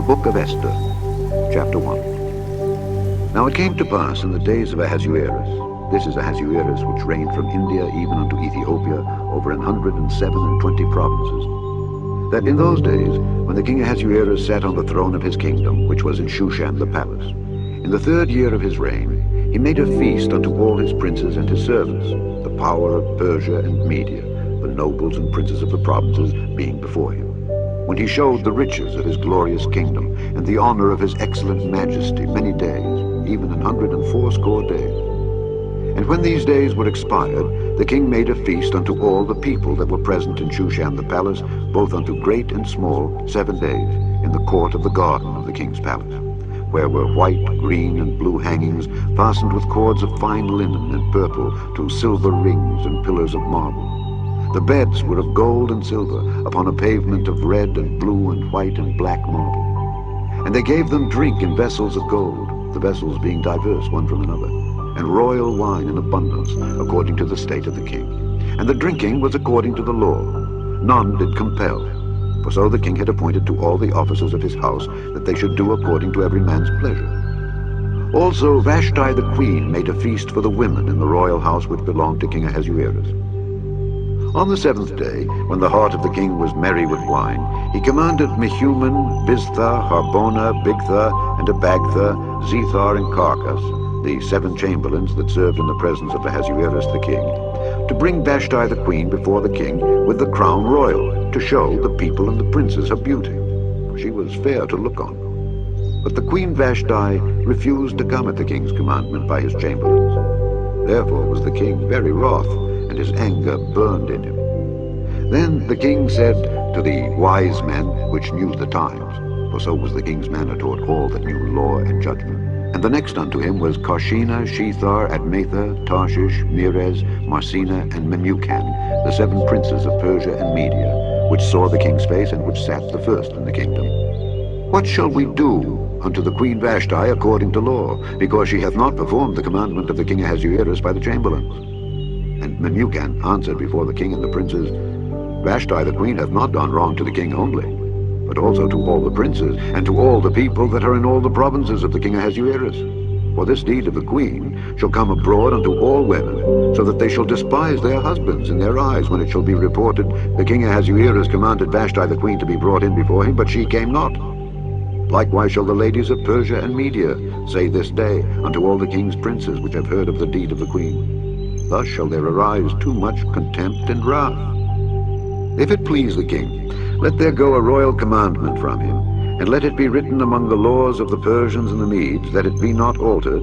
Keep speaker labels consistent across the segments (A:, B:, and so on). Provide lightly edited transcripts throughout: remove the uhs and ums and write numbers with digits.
A: book of Esther, chapter 1. Now it came to pass in the days of Ahasuerus, this is Ahasuerus which reigned from India even unto Ethiopia over 127 provinces, that in those days, when the king Ahasuerus sat on the throne of his kingdom, which was in Shushan the palace, in the 3rd year of his reign, he made a feast unto all his princes and his servants, the power of Persia and Media, the nobles and princes of the provinces being before him, when he showed the riches of his glorious kingdom, and the honor of his excellent majesty many days, even 180 days. And when these days were expired, the king made a feast unto all the people that were present in Shushan the palace, both unto great and small, 7 days, in the court of the garden of the king's palace, where were white, green, and blue hangings, fastened with cords of fine linen and purple to silver rings and pillars of marble. The beds were of gold and silver, upon a pavement of red and blue and white and black marble. And they gave them drink in vessels of gold, the vessels being diverse one from another, and royal wine in abundance, according to the state of the king. And the drinking was according to the law. None did compel. For so the king had appointed to all the officers of his house that they should do according to every man's pleasure. Also Vashti the queen made a feast for the women in the royal house which belonged to King Ahasuerus. On the 7th day, when the heart of the king was merry with wine, he commanded Mehuman, Biztha, Harbona, Bigtha, and Abagtha, Zethar, and Carcas, the 7 chamberlains that served in the presence of Ahasuerus the king, to bring Vashti the queen before the king with the crown royal, to show the people and the princes her beauty, for she was fair to look on. But the queen Vashti refused to come at the king's commandment by his chamberlains. Therefore was the king very wroth, and his anger burned in him. Then the king said to the wise men which knew the times, for so was the king's manner toward all that knew law and judgment. And the next unto him was Karshena, Shethar, Admatha, Tarshish, Meres, Marsena, and Memucan, the 7 princes of Persia and Media, which saw the king's face, and which sat the first in the kingdom. What shall we do unto the queen Vashti according to law, because she hath not performed the commandment of the king Ahasuerus by the chamberlains? And Memucan answered before the king and the princes, Vashti the queen hath not done wrong to the king only, but also to all the princes, and to all the people that are in all the provinces of the king Ahasuerus. For this deed of the queen shall come abroad unto all women, so that they shall despise their husbands in their eyes, when it shall be reported, the king Ahasuerus commanded Vashti the queen to be brought in before him, but she came not. Likewise shall the ladies of Persia and Media say this day unto all the king's princes which have heard of the deed of the queen. Thus shall there arise too much contempt and wrath. If it please the king, let there go a royal commandment from him, and let it be written among the laws of the Persians and the Medes, that it be not altered,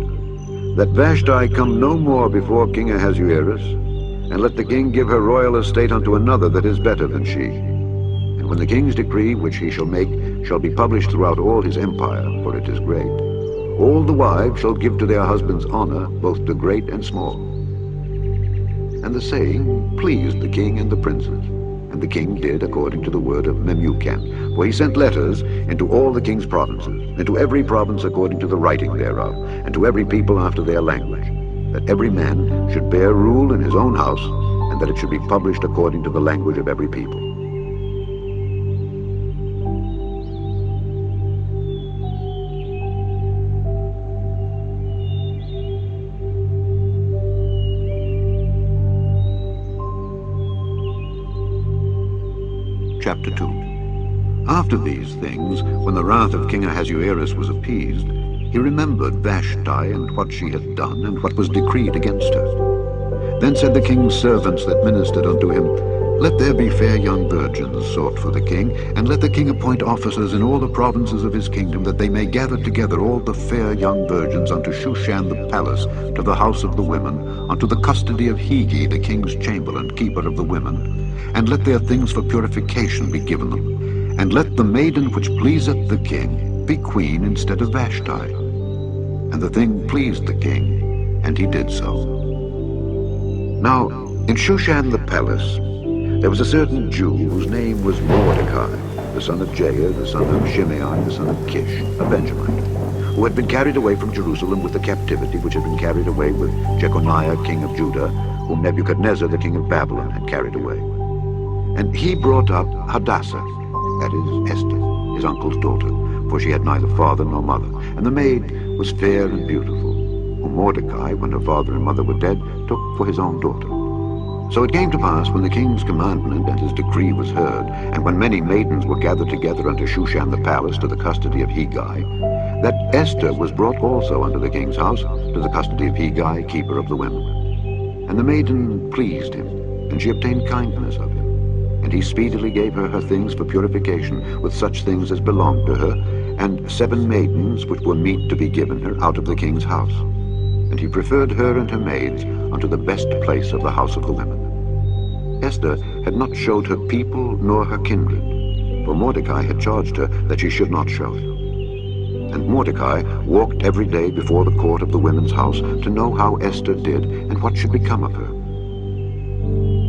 A: that Vashti come no more before King Ahasuerus, and let the king give her royal estate unto another that is better than she. And when the king's decree which he shall make shall be published throughout all his empire, for it is great, all the wives shall give to their husbands honor, both to great and small. And the saying pleased the king and the princes. And the king did according to the word of Memucan. For he sent letters into all the king's provinces, and to every province according to the writing thereof, and to every people after their language, that every man should bear rule in his own house, and that it should be published according to the language of every people. Chapter 2. After these things, when the wrath of King Ahasuerus was appeased, he remembered Vashti and what she had done, and what was decreed against her. Then said the king's servants that ministered unto him, Let there be fair young virgins sought for the king, and let the king appoint officers in all the provinces of his kingdom, that they may gather together all the fair young virgins unto Shushan the palace, to the house of the women, unto the custody of Hegi the king's chamberlain, keeper of the women. And let their things for purification be given them. And let the maiden which pleaseth the king be queen instead of Vashti. And the thing pleased the king, and he did so. Now, in Shushan the palace, there was a certain Jew whose name was Mordecai, the son of Jair, the son of Shimei, the son of Kish, a Benjamite, who had been carried away from Jerusalem with the captivity which had been carried away with Jeconiah, king of Judah, whom Nebuchadnezzar, the king of Babylon, had carried away. And he brought up Hadassah, that is Esther, his uncle's daughter, for she had neither father nor mother, and the maid was fair and beautiful, whom Mordecai, when her father and mother were dead, took for his own daughter. So it came to pass, when the king's commandment and his decree was heard, and when many maidens were gathered together unto Shushan the palace to the custody of Hegai, that Esther was brought also unto the king's house to the custody of Hegai, keeper of the women. And the maiden pleased him, and she obtained kindness of him. And he speedily gave her things for purification, with such things as belonged to her, and 7 maidens which were meet to be given her out of the king's house. And he preferred her and her maids unto the best place of the house of the women. Esther had not showed her people nor her kindred, for Mordecai had charged her that she should not show it. And Mordecai walked every day before the court of the women's house to know how Esther did and what should become of her.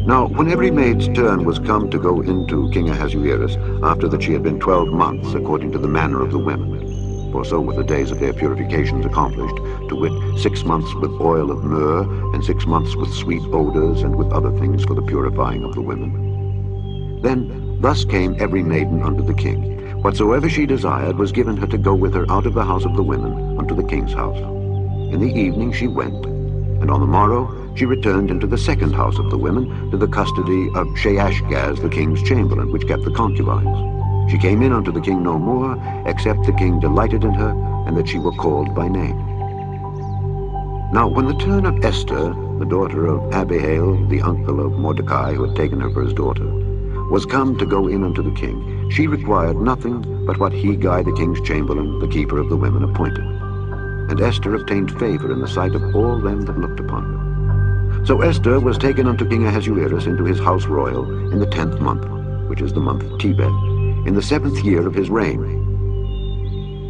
A: Now, when every maid's turn was come to go into King Ahasuerus, after that she had been 12 months, according to the manner of the women, for so were the days of their purifications accomplished, to wit, 6 months with oil of myrrh, and 6 months with sweet odors, and with other things for the purifying of the women. Then thus came every maiden unto the king. Whatsoever she desired was given her to go with her out of the house of the women unto the king's house. In the evening she went, and on the morrow she returned into the second house of the women, to the custody of Sheashgaz the king's chamberlain, which kept the concubines. She came in unto the king no more, except the king delighted in her, and that she were called by name. Now when the turn of Esther, the daughter of Abihail, the uncle of Mordecai, who had taken her for his daughter, was come to go in unto the king, she required nothing but what Hegai the king's chamberlain, the keeper of the women, appointed. And Esther obtained favor in the sight of all them that looked upon her. So Esther was taken unto King Ahasuerus into his house royal in the 10th month, which is the month Tebeth, in the 7th year of his reign.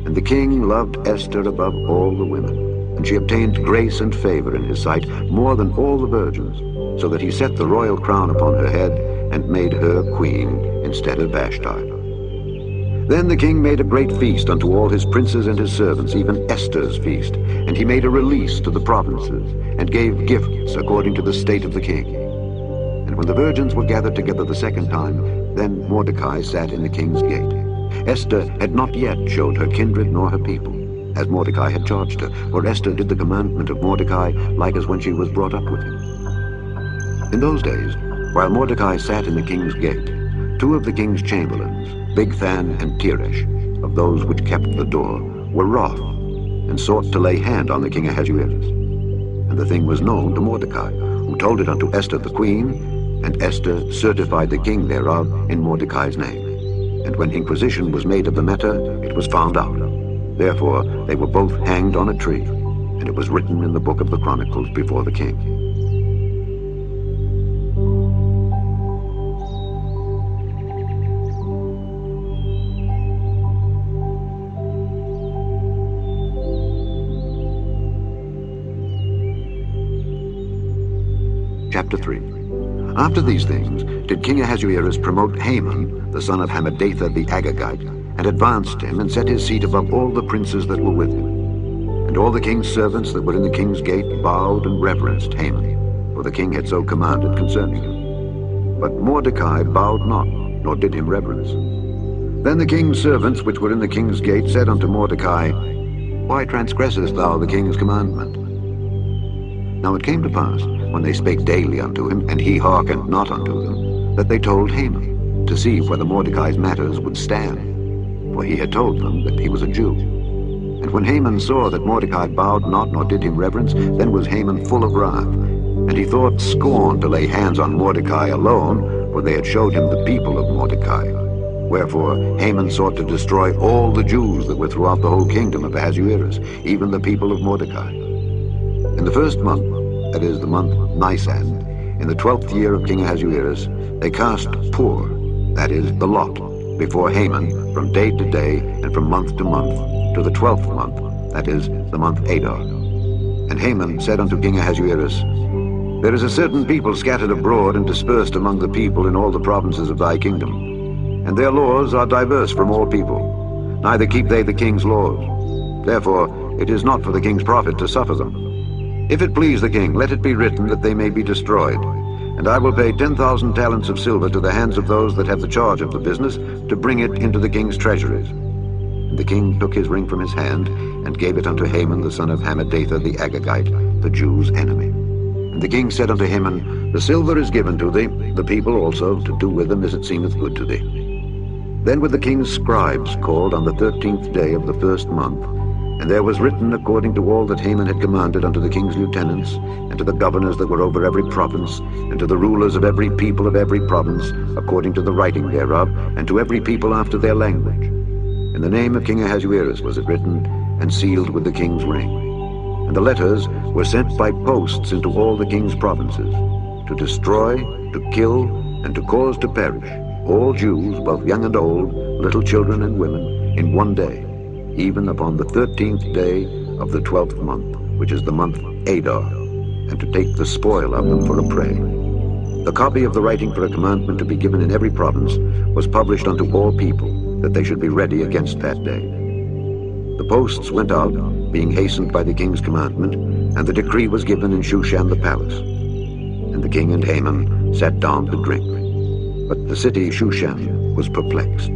A: And the king loved Esther above all the women, and she obtained grace and favor in his sight more than all the virgins, so that he set the royal crown upon her head, and made her queen instead of Vashti. Then the king made a great feast unto all his princes and his servants, even Esther's feast, and he made a release to the provinces, and gave gifts according to the state of the king. And when the virgins were gathered together the second time, then Mordecai sat in the king's gate. Esther had not yet showed her kindred nor her people, as Mordecai had charged her, for Esther did the commandment of Mordecai, like as when she was brought up with him. In those days, while Mordecai sat in the king's gate, 2 of the king's chamberlains, Bigthan and Teresh, of those which kept the door, were wroth, and sought to lay hand on the king Ahasuerus. And the thing was known to Mordecai, who told it unto Esther the queen, and Esther certified the king thereof in Mordecai's name. And when inquisition was made of the matter, it was found out. Therefore they were both hanged on a tree, and it was written in the book of the Chronicles before the king. Chapter 3. After these things did King Ahasuerus promote Haman, the son of Hammedatha the Agagite, and advanced him, and set his seat above all the princes that were with him. And all the king's servants that were in the king's gate bowed and reverenced Haman, for the king had so commanded concerning him. But Mordecai bowed not, nor did him reverence. Then the king's servants which were in the king's gate said unto Mordecai, Why transgressest thou the king's commandment? Now it came to pass, when they spake daily unto him, and he hearkened not unto them, that they told Haman, to see whether Mordecai's matters would stand, for he had told them that he was a Jew. And when Haman saw that Mordecai bowed not, nor did him reverence, then was Haman full of wrath, and he thought scorn to lay hands on Mordecai alone, for they had showed him the people of Mordecai. Wherefore Haman sought to destroy all the Jews that were throughout the whole kingdom of Ahasuerus, even the people of Mordecai. In the 1st month, that is the month Nisan, in the 12th year of King Ahasuerus, they cast Pur, that is the lot, before Haman from day to day and from month to month, to the 12th month, that is the month Adar. And Haman said unto King Ahasuerus, There is a certain people scattered abroad and dispersed among the people in all the provinces of thy kingdom, and their laws are diverse from all people, neither keep they the king's laws. Therefore it is not for the king's profit to suffer them. If it please the king, let it be written that they may be destroyed, and I will pay 10,000 talents of silver to the hands of those that have the charge of the business, to bring it into the king's treasuries. And the king took his ring from his hand, and gave it unto Haman the son of Hammedatha the Agagite, the Jews' enemy. And the king said unto Haman, The silver is given to thee, the people also, to do with them as it seemeth good to thee. Then were the king's scribes called on the 13th day of the first month, and there was written according to all that Haman had commanded unto the king's lieutenants, and to the governors that were over every province, and to the rulers of every people of every province, according to the writing thereof, and to every people after their language. In the name of King Ahasuerus was it written, and sealed with the king's ring. And the letters were sent by posts into all the king's provinces, to destroy, to kill, and to cause to perish all Jews, both young and old, little children and women, in one day, even upon the 13th day of the 12th month, which is the month Adar, and to take the spoil of them for a prey. The copy of the writing for a commandment to be given in every province was published unto all people, that they should be ready against that day. The posts went out, being hastened by the king's commandment, and the decree was given in Shushan the palace. And the king and Haman sat down to drink. But the city Shushan was perplexed.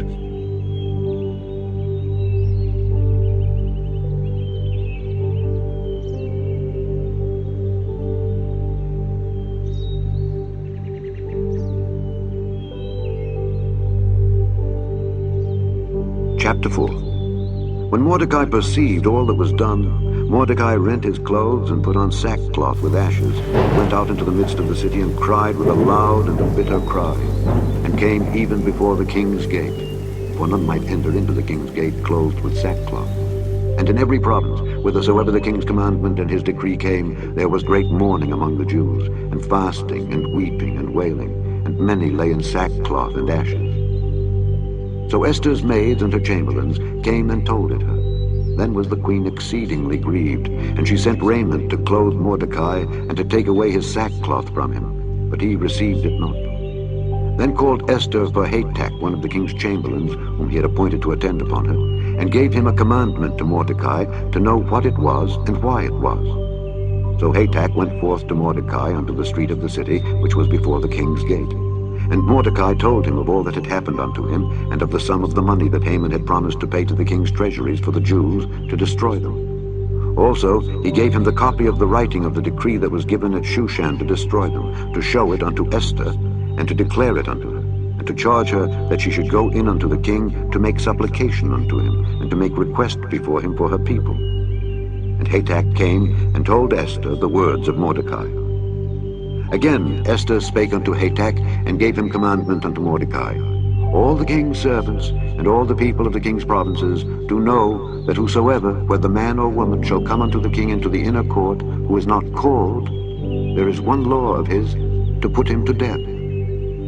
A: Chapter 4. When Mordecai perceived all that was done, Mordecai rent his clothes and put on sackcloth with ashes, went out into the midst of the city and cried with a loud and a bitter cry, and came even before the king's gate, for none might enter into the king's gate clothed with sackcloth. And in every province, whithersoever the king's commandment and his decree came, there was great mourning among the Jews, and fasting, and weeping, and wailing, and many lay in sackcloth and ashes. So Esther's maids and her chamberlains came and told it her. Then was the queen exceedingly grieved, and she sent raiment to clothe Mordecai, and to take away his sackcloth from him, but he received it not. Then called Esther for Hatach, one of the king's chamberlains, whom he had appointed to attend upon her, and gave him a commandment to Mordecai to know what it was and why it was. So Hatach went forth to Mordecai unto the street of the city, which was before the king's gate. And Mordecai told him of all that had happened unto him, and of the sum of the money that Haman had promised to pay to the king's treasuries for the Jews, to destroy them. Also he gave him the copy of the writing of the decree that was given at Shushan to destroy them, to show it unto Esther, and to declare it unto her, and to charge her that she should go in unto the king to make supplication unto him, and to make request before him for her people. And Hatach came and told Esther the words of Mordecai. Again Esther spake unto Hatach, and gave him commandment unto Mordecai. All the king's servants, and all the people of the king's provinces, do know that whosoever, whether man or woman, shall come unto the king into the inner court, who is not called, there is one law of his, to put him to death,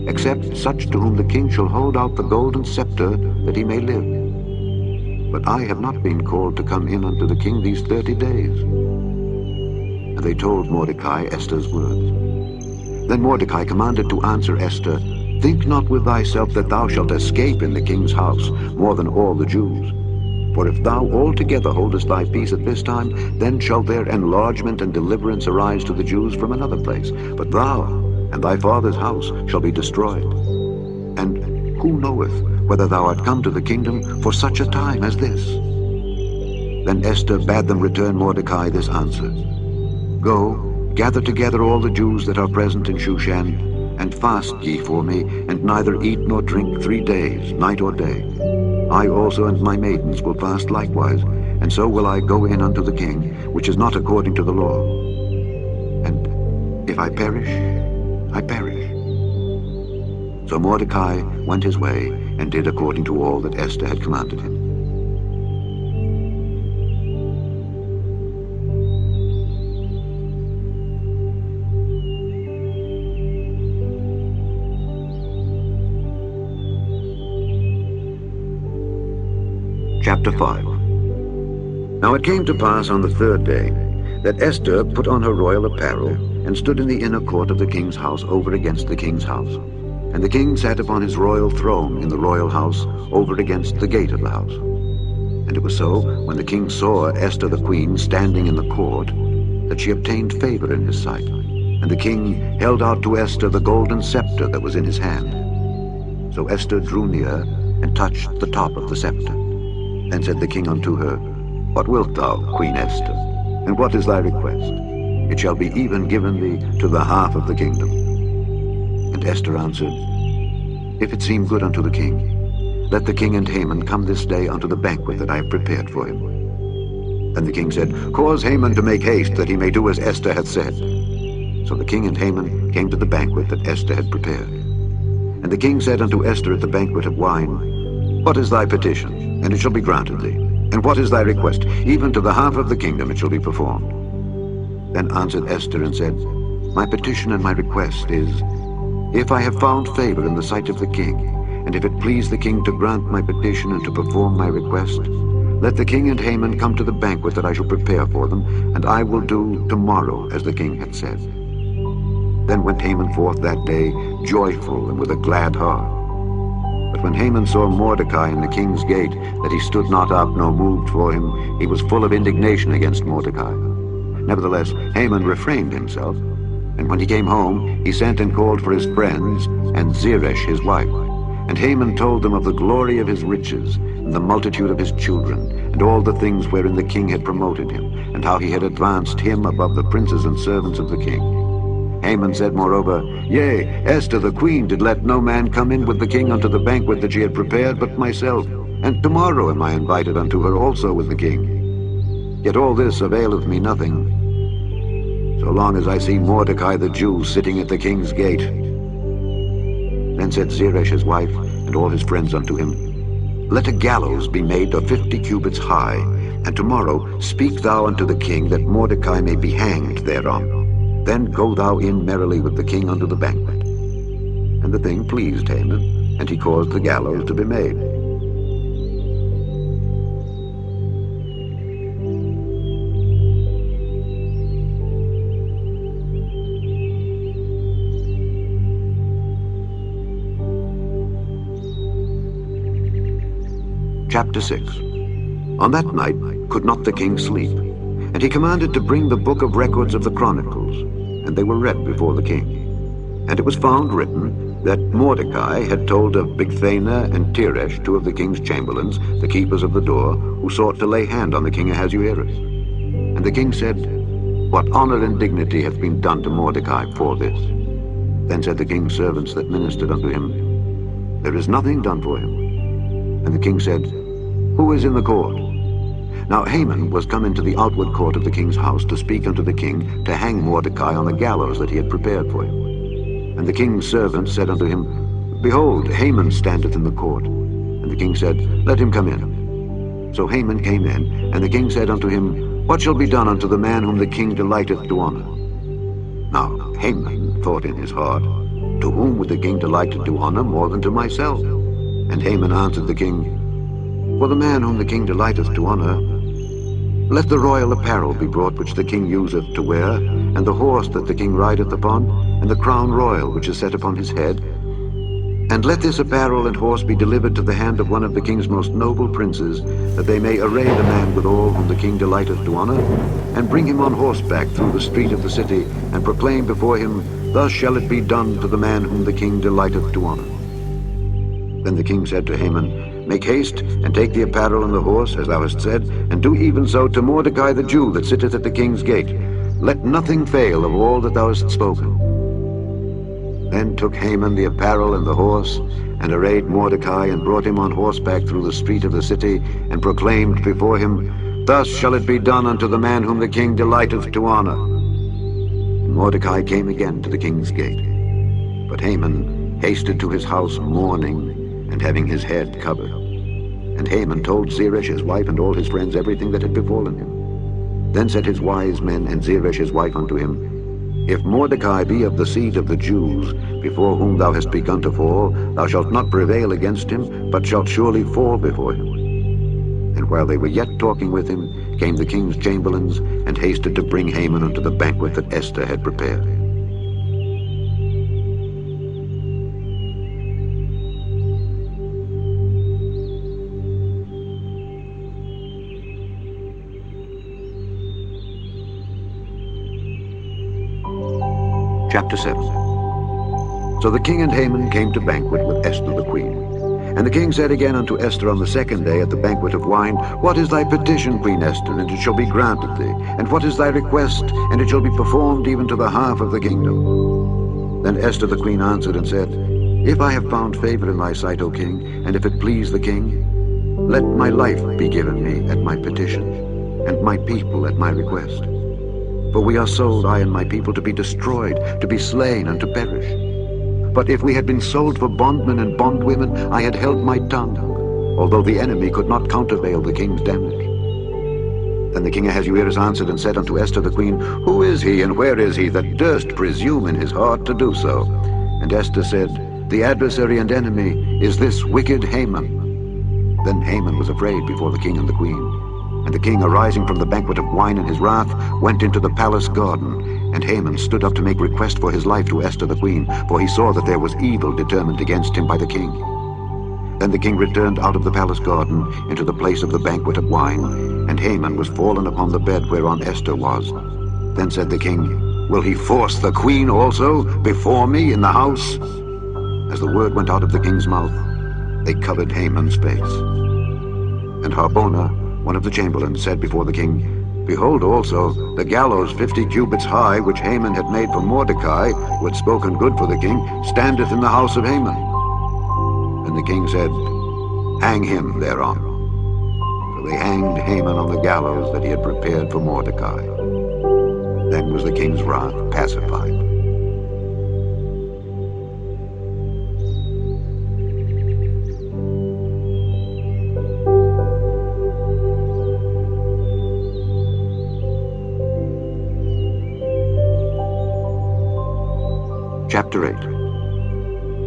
A: except such to whom the king shall hold out the golden scepter, that he may live. But I have not been called to come in unto the king these 30 days. And they told Mordecai Esther's words. Then Mordecai commanded to answer Esther, Think not with thyself that thou shalt escape in the king's house more than all the Jews. For if thou altogether holdest thy peace at this time, then shall their enlargement and deliverance arise to the Jews from another place. But thou and thy father's house shall be destroyed. And who knoweth whether thou art come to the kingdom for such a time as this? Then Esther bade them return Mordecai this answer. Go, gather together all the Jews that are present in Shushan, and fast ye for me, and neither eat nor drink 3 days, night or day. I also and my maidens will fast likewise, and so will I go in unto the king, which is not according to the law. And if I perish, I perish. So Mordecai went his way, and did according to all that Esther had commanded him. Chapter 5. Now it came to pass on the 3rd day, that Esther put on her royal apparel, and stood in the inner court of the king's house over against the king's house. And the king sat upon his royal throne in the royal house over against the gate of the house. And it was so, when the king saw Esther the queen standing in the court, that she obtained favor in his sight. And the king held out to Esther the golden scepter that was in his hand. So Esther drew near, and touched the top of the scepter. Then said the king unto her, What wilt thou, Queen Esther? And what is thy request? It shall be even given thee to the half of the kingdom. And Esther answered, If it seem good unto the king, let the king and Haman come this day unto the banquet that I have prepared for him. Then the king said, Cause Haman to make haste, that he may do as Esther hath said. So the king and Haman came to the banquet that Esther had prepared. And the king said unto Esther at the banquet of wine, What is thy petition? And it shall be granted thee. And what is thy request? Even to the half of the kingdom it shall be performed. Then answered Esther and said, My petition and my request is, if I have found favor in the sight of the king, and if it please the king to grant my petition and to perform my request, let the king and Haman come to the banquet that I shall prepare for them, and I will do tomorrow as the king hath said. Then went Haman forth that day, joyful and with a glad heart. But when Haman saw Mordecai in the king's gate, that he stood not up nor moved for him, he was full of indignation against Mordecai. Nevertheless, Haman refrained himself, and when he came home, he sent and called for his friends and Zeresh his wife. And Haman told them of the glory of his riches, and the multitude of his children, and all the things wherein the king had promoted him, and how he had advanced him above the princes and servants of the king. Haman said moreover, Yea, Esther the queen did let no man come in with the king unto the banquet that she had prepared but myself, and tomorrow am I invited unto her also with the king. Yet all this availeth me nothing, so long as I see Mordecai the Jew sitting at the king's gate. Then said Zeresh his wife and all his friends unto him, Let a gallows be made of 50 cubits high, and tomorrow speak thou unto the king that Mordecai may be hanged thereon. Then go thou in merrily with the king unto the banquet. And the thing pleased Haman, and he caused the gallows to be made. Chapter 6. On that night could not the king sleep, and he commanded to bring the book of records of the Chronicles, and they were read before the king. And it was found written that Mordecai had told of Bigthana and Teresh, two of the king's chamberlains, the keepers of the door, who sought to lay hand on the king Ahasuerus. And the king said, What honor and dignity hath been done to Mordecai for this? Then said the king's servants that ministered unto him, There is nothing done for him. And the king said, Who is in the court? Now Haman was come into the outward court of the king's house to speak unto the king to hang Mordecai on the gallows that he had prepared for him. And the king's servant said unto him, Behold, Haman standeth in the court. And the king said, Let him come in. So Haman came in, and the king said unto him, What shall be done unto the man whom the king delighteth to honor? Now Haman thought in his heart, To whom would the king delight to do honor more than to myself? And Haman answered the king, For the man whom the king delighteth to honor, let the royal apparel be brought which the king useth to wear, and the horse that the king rideth upon, and the crown royal which is set upon his head. And let this apparel and horse be delivered to the hand of one of the king's most noble princes, that they may array the man withal whom the king delighteth to honor, and bring him on horseback through the street of the city, and proclaim before him, Thus shall it be done to the man whom the king delighteth to honor. Then the king said to Haman, Make haste, and take the apparel and the horse, as thou hast said, and do even so to Mordecai the Jew that sitteth at the king's gate. Let nothing fail of all that thou hast spoken. Then took Haman the apparel and the horse, and arrayed Mordecai, and brought him on horseback through the street of the city, and proclaimed before him, Thus shall it be done unto the man whom the king delighteth to honor. And Mordecai came again to the king's gate. But Haman hasted to his house mourning, and having his head covered. And Haman told Zeresh his wife and all his friends everything that had befallen him. Then said his wise men and Zeresh his wife unto him, If Mordecai be of the seed of the Jews, before whom thou hast begun to fall, thou shalt not prevail against him, but shalt surely fall before him. And while they were yet talking with him, came the king's chamberlains, and hasted to bring Haman unto the banquet that Esther had prepared. Chapter 7. So the king and Haman came to banquet with Esther the queen. And the king said again unto Esther on the second day at the banquet of wine, What is thy petition, Queen Esther? And it shall be granted thee. And what is thy request? And it shall be performed even to the half of the kingdom. Then Esther the queen answered and said, If I have found favor in thy sight, O king, and if it please the king, let my life be given me at my petition, and my people at my request. For we are sold, I and my people, to be destroyed, to be slain, and to perish. But if we had been sold for bondmen and bondwomen, I had held my tongue, although the enemy could not countervail the king's damage. Then the king Ahasuerus answered and said unto Esther the queen, Who is he, and where is he, that durst presume in his heart to do so? And Esther said, The adversary and enemy is this wicked Haman. Then Haman was afraid before the king and the queen. And the king, arising from the banquet of wine in his wrath, went into the palace garden. And Haman stood up to make request for his life to Esther the queen, for he saw that there was evil determined against him by the king. Then the king returned out of the palace garden into the place of the banquet of wine, and Haman was fallen upon the bed whereon Esther was. Then said the king, Will he force the queen also before me in the house? As the word went out of the king's mouth, they covered Haman's face. And Harbona, one of the chamberlains, said before the king, Behold also, the gallows 50 cubits high, which Haman had made for Mordecai, who had spoken good for the king, standeth in the house of Haman. And the king said, Hang him thereon. So they hanged Haman on the gallows that he had prepared for Mordecai. Then was the king's wrath pacified. Chapter 8.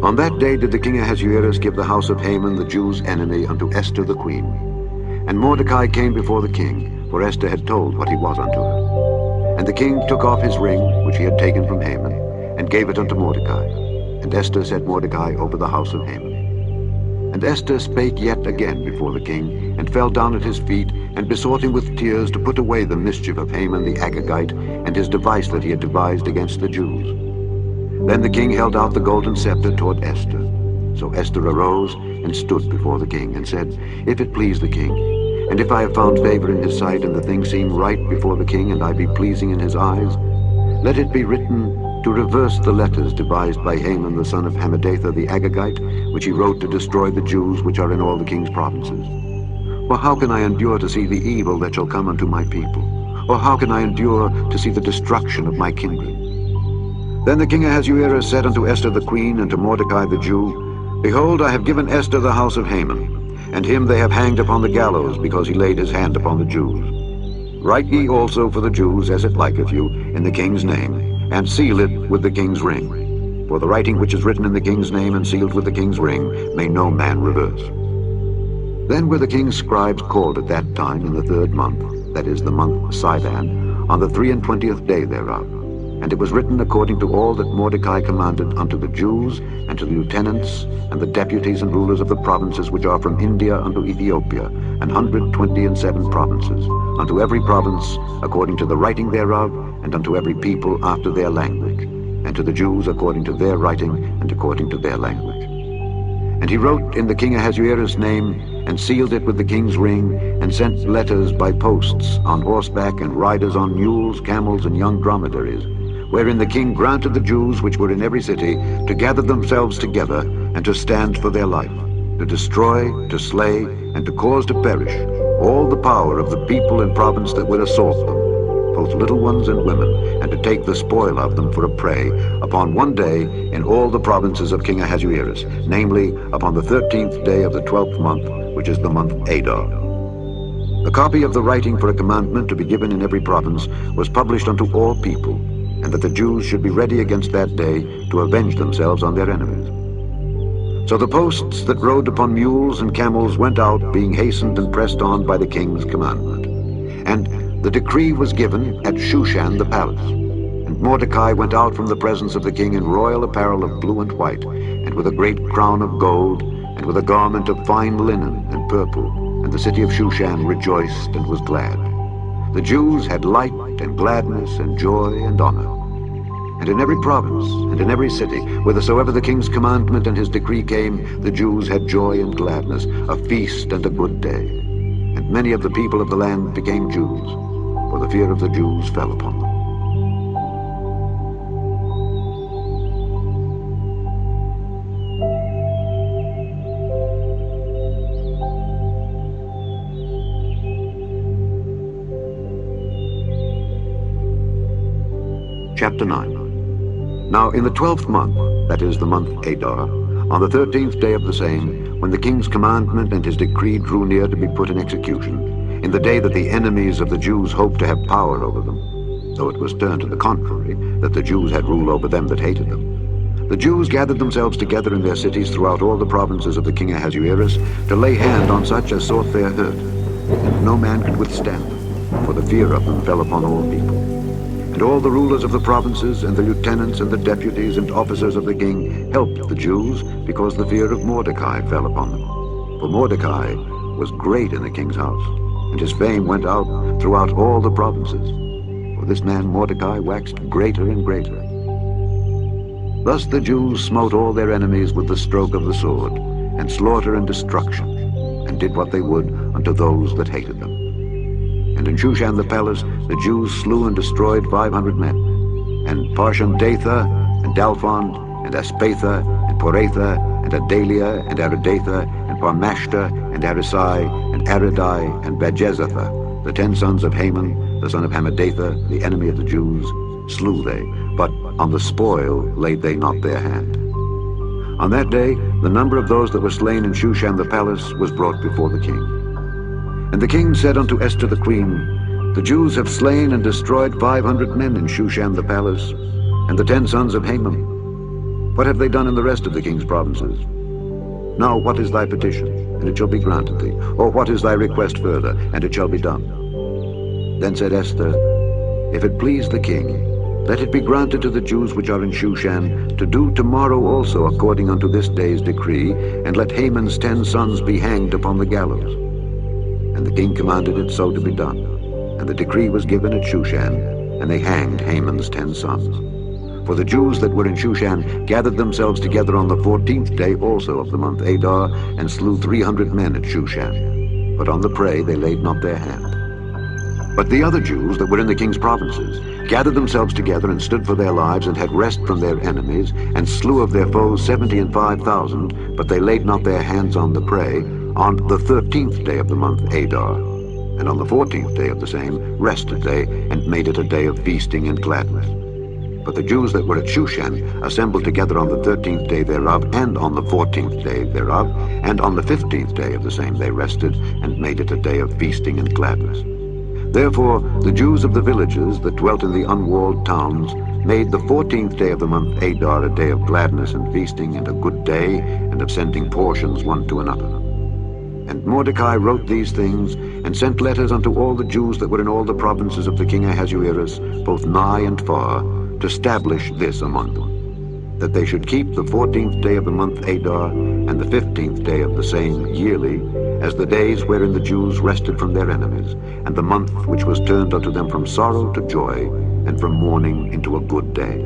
A: On that day did the king Ahasuerus give the house of Haman, the Jews' enemy, unto Esther the queen. And Mordecai came before the king, for Esther had told what he was unto her. And the king took off his ring, which he had taken from Haman, and gave it unto Mordecai. And Esther set Mordecai over the house of Haman. And Esther spake yet again before the king, and fell down at his feet, and besought him with tears to put away the mischief of Haman the Agagite, and his device that he had devised against the Jews. Then the king held out the golden scepter toward Esther. So Esther arose and stood before the king, and said, If it please the king, and if I have found favor in his sight, and the thing seem right before the king, and I be pleasing in his eyes, let it be written to reverse the letters devised by Haman the son of Hammedatha the Agagite, which he wrote to destroy the Jews which are in all the king's provinces. For how can I endure to see the evil that shall come unto my people? Or how can I endure to see the destruction of my kindred? Then the king Ahasuerus said unto Esther the queen, and to Mordecai the Jew, Behold, I have given Esther the house of Haman, and him they have hanged upon the gallows, because he laid his hand upon the Jews. Write ye also for the Jews, as it liketh you, in the king's name, and seal it with the king's ring. For the writing which is written in the king's name and sealed with the king's ring may no man reverse. Then were the king's scribes called at that time in the 3rd month, that is the month Sivan, on the 23rd day thereof. And it was written according to all that Mordecai commanded unto the Jews, and to the lieutenants, and the deputies and rulers of the provinces which are from India unto Ethiopia, 127 provinces, unto every province according to the writing thereof, and unto every people after their language, and to the Jews according to their writing, and according to their language. And he wrote in the king Ahasuerus' name, and sealed it with the king's ring, and sent letters by posts, on horseback, and riders on mules, camels, and young dromedaries, wherein the king granted the Jews which were in every city to gather themselves together, and to stand for their life, to destroy, to slay, and to cause to perish all the power of the people and province that would assault them, both little ones and women, and to take the spoil of them for a prey, upon one day in all the provinces of King Ahasuerus, namely upon the 13th day of the 12th month, which is the month Adar. A copy of the writing for a commandment to be given in every province was published unto all people, and that the Jews should be ready against that day to avenge themselves on their enemies. So the posts that rode upon mules and camels went out, being hastened and pressed on by the king's commandment. And the decree was given at Shushan the palace. And Mordecai went out from the presence of the king in royal apparel of blue and white, and with a great crown of gold, and with a garment of fine linen and purple. And the city of Shushan rejoiced and was glad. The Jews had light and gladness and joy and honor. And in every province, and in every city, whithersoever the king's commandment and his decree came, the Jews had joy and gladness, a feast and a good day. And many of the people of the land became Jews, for the fear of the Jews fell upon them. Chapter 9. Now in the 12th month, that is the month Adar, on the 13th day of the same, when the king's commandment and his decree drew near to be put in execution, in the day that the enemies of the Jews hoped to have power over them, though it was turned to the contrary, that the Jews had rule over them that hated them, the Jews gathered themselves together in their cities throughout all the provinces of the king Ahasuerus to lay hand on such as sought their hurt, and no man could withstand them, for the fear of them fell upon all people. And all the rulers of the provinces, and the lieutenants, and the deputies, and officers of the king helped the Jews, because the fear of Mordecai fell upon them. For Mordecai was great in the king's house, and his fame went out throughout all the provinces. For this man Mordecai waxed greater and greater. Thus the Jews smote all their enemies with the stroke of the sword, and slaughter and destruction, and did what they would unto those that hated them. And in Shushan the palace the Jews slew and destroyed 500 men. And Parshandatha, and Dalphon, and Aspatha, and Poratha, and Adalia, and Aridatha, and Parmashta, and Arisai, and Aridai, and Bajezatha, the 10 sons of Haman, the son of Hammedatha, the enemy of the Jews, slew they, but on the spoil laid they not their hand. On that day the number of those that were slain in Shushan the palace was brought before the king. And the king said unto Esther the queen, The Jews have slain and destroyed 500 men in Shushan the palace, and the 10 sons of Haman. What have they done in the rest of the king's provinces? Now what is thy petition, and it shall be granted thee? Or what is thy request further, and it shall be done? Then said Esther, If it please the king, let it be granted to the Jews which are in Shushan to do tomorrow also according unto this day's decree, and let Haman's 10 sons be hanged upon the gallows. And the king commanded it so to be done. And the decree was given at Shushan, and they hanged Haman's 10 sons. For the Jews that were in Shushan gathered themselves together on the 14th day also of the month Adar, and slew 300 men at Shushan. But on the prey they laid not their hand. But the other Jews that were in the king's provinces gathered themselves together and stood for their lives, and had rest from their enemies, and slew of their foes 75,000, but they laid not their hands on the prey, on the 13th day of the month Adar. And on the 14th day of the same rested they, and made it a day of feasting and gladness. But the Jews that were at Shushan assembled together on the 13th day thereof, and on the 14th day thereof, and on the 15th day of the same they rested, and made it a day of feasting and gladness. Therefore the Jews of the villages that dwelt in the unwalled towns made the 14th day of the month Adar a day of gladness and feasting, and a good day, and of sending portions one to another. And Mordecai wrote these things, and sent letters unto all the Jews that were in all the provinces of the king Ahasuerus, both nigh and far, to establish this among them, that they should keep the 14th day of the month Adar, and the 15th day of the same yearly, as the days wherein the Jews rested from their enemies, and the month which was turned unto them from sorrow to joy, and from mourning into a good day,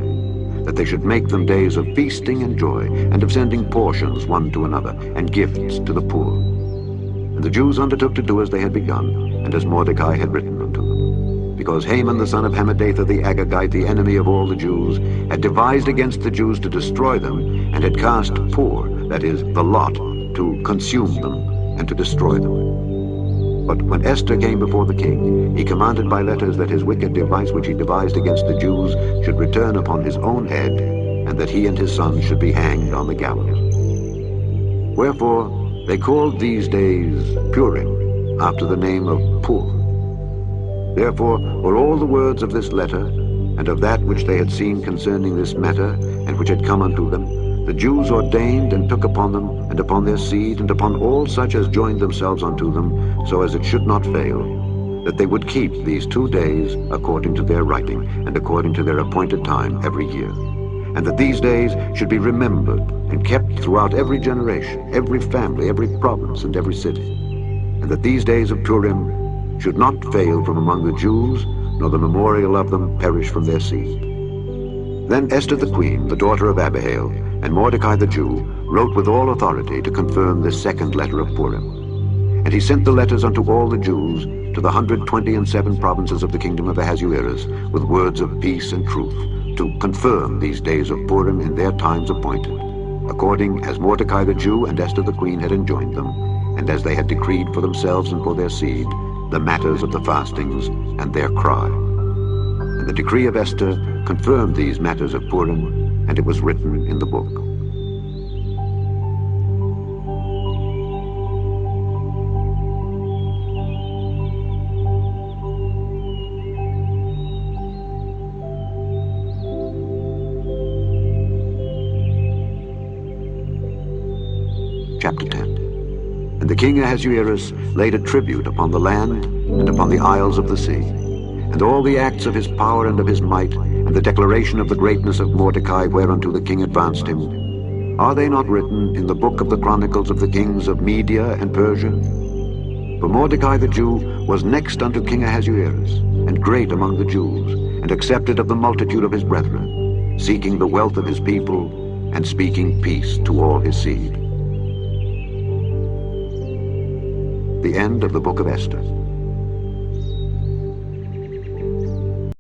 A: that they should make them days of feasting and joy, and of sending portions one to another, and gifts to the poor. And the Jews undertook to do as they had begun, and as Mordecai had written unto them. Because Haman the son of Hammedatha the Agagite, the enemy of all the Jews, had devised against the Jews to destroy them, and had cast Pur, that is, the lot, to consume them, and to destroy them. But when Esther came before the king, he commanded by letters that his wicked device which he devised against the Jews should return upon his own head, and that he and his sons should be hanged on the gallows. Wherefore they called these days Purim, after the name of Pur. Therefore were all the words of this letter, and of that which they had seen concerning this matter, and which had come unto them, the Jews ordained and took upon them, and upon their seed, and upon all such as joined themselves unto them, so as it should not fail, that they would keep these 2 days according to their writing, and according to their appointed time every year. And that these days should be remembered and kept throughout every generation, every family, every province, and every city. And that these days of Purim should not fail from among the Jews, nor the memorial of them perish from their seed. Then Esther the queen, the daughter of Abihail, and Mordecai the Jew, wrote with all authority to confirm this second letter of Purim. And he sent the letters unto all the Jews to the 127 provinces of the kingdom of Ahasuerus, with words of peace and truth, to confirm these days of Purim in their times appointed, according as Mordecai the Jew and Esther the queen had enjoined them, and as they had decreed for themselves and for their seed, the matters of the fastings and their cry. And the decree of Esther confirmed these matters of Purim, and it was written in the book. Chapter 10. And the king Ahasuerus laid a tribute upon the land and upon the isles of the sea, and all the acts of his power and of his might, and the declaration of the greatness of Mordecai whereunto the king advanced him, are they not written in the book of the chronicles of the kings of Media and Persia? For Mordecai the Jew was next unto King Ahasuerus, and great among the Jews, and accepted of the multitude of his brethren, seeking the wealth of his people, and speaking peace to all his seed. The end of the book of Esther.